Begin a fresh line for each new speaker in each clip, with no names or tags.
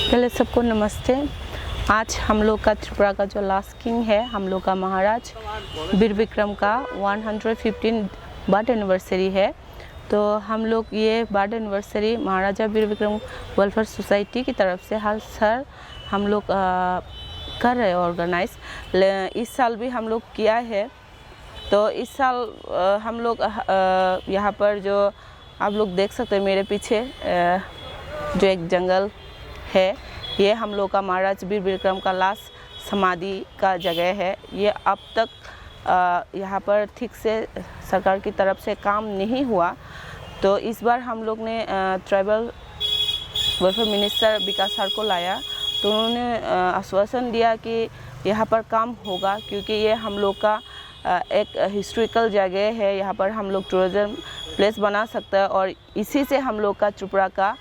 पहले सबको नमस्ते। आज हम लोग का त्रिपुरा का जो लास्ट किंग है, हम लोग का महाराज वीर विक्रम का 115 बर्थ एनिवर्सरी है। तो हम लोग ये birth anniversary Maharaja Bir Vikram welfare society की तरफ से हर साल हम लोग कर रहे हैं ऑर्गेनाइज। इस साल भी हम लोग किया है। तो इस साल हम लोग यहाँ पर जो आप लोग देख सकते हैं मेरे पीछे जो एक जंगल है, ये हम लोग का महाराज वीर विक्रम का लास्ट समाधि का जगह है। ये अब तक यहाँ पर ठीक से सरकार की तरफ से काम नहीं हुआ। तो इस बार हम लोग ने ट्राइबल वेलफेयर मिनिस्टर विकास सर को लाया, तो उन्होंने आश्वासन दिया कि यहाँ पर काम होगा, क्योंकि ये हम लोग का एक हिस्ट्रिकल जगह है। यहाँ पर हम लोग टूरिज़्म प्लेस बना सकते हैं और इसी से हम लोग का त्रिपुरा का,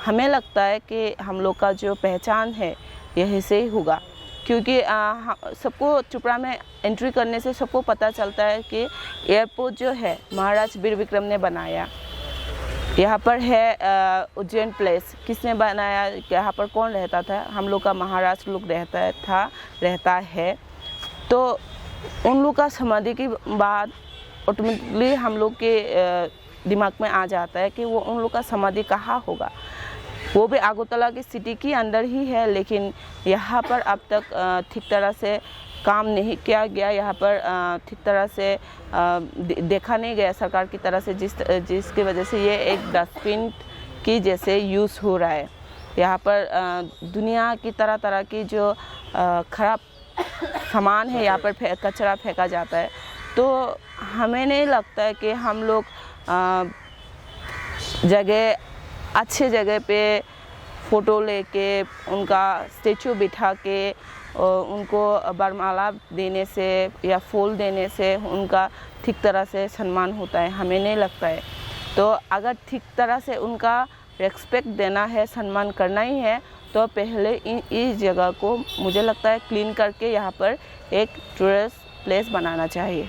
हमें लगता है कि हम लोग का जो पहचान है यही से ही होगा। क्योंकि सबको त्रिपुरा में एंट्री करने से सबको पता चलता है कि एयरपोर्ट जो है महाराज वीर विक्रम ने बनाया। यहाँ पर है उज्जैन प्लेस, किसने बनाया, यहाँ पर कौन रहता था, हम लोग का महाराज लोग रहता है। तो उन लोग का समाधि के बाद ऑटोमेटिकली हम लोग के दिमाग में आ जाता है कि वो उन लोग का समाधि कहाँ होगा। वो भी अगरतला की सिटी के अंदर ही है, लेकिन यहाँ पर अब तक ठीक तरह से काम नहीं किया गया। यहाँ पर ठीक तरह से देखा नहीं गया सरकार की तरफ से, जिसकी वजह से ये एक डस्टबिन की जैसे यूज़ हो रहा है। यहाँ पर दुनिया की तरह तरह की जो ख़राब सामान है यहाँ पर कचरा फेंका जाता है। तो हमें नहीं लगता है कि हम लोग अच्छे जगह पे फ़ोटो लेके उनका स्टेचू बिठा के उनको बरमाला देने से या फूल देने से उनका ठीक तरह से सम्मान होता है, हमें नहीं लगता है। तो अगर ठीक तरह से उनका रेस्पेक्ट देना है, सम्मान करना ही है, तो पहले इस जगह को मुझे लगता है क्लीन करके यहाँ पर एक टूरिस्ट प्लेस बनाना चाहिए।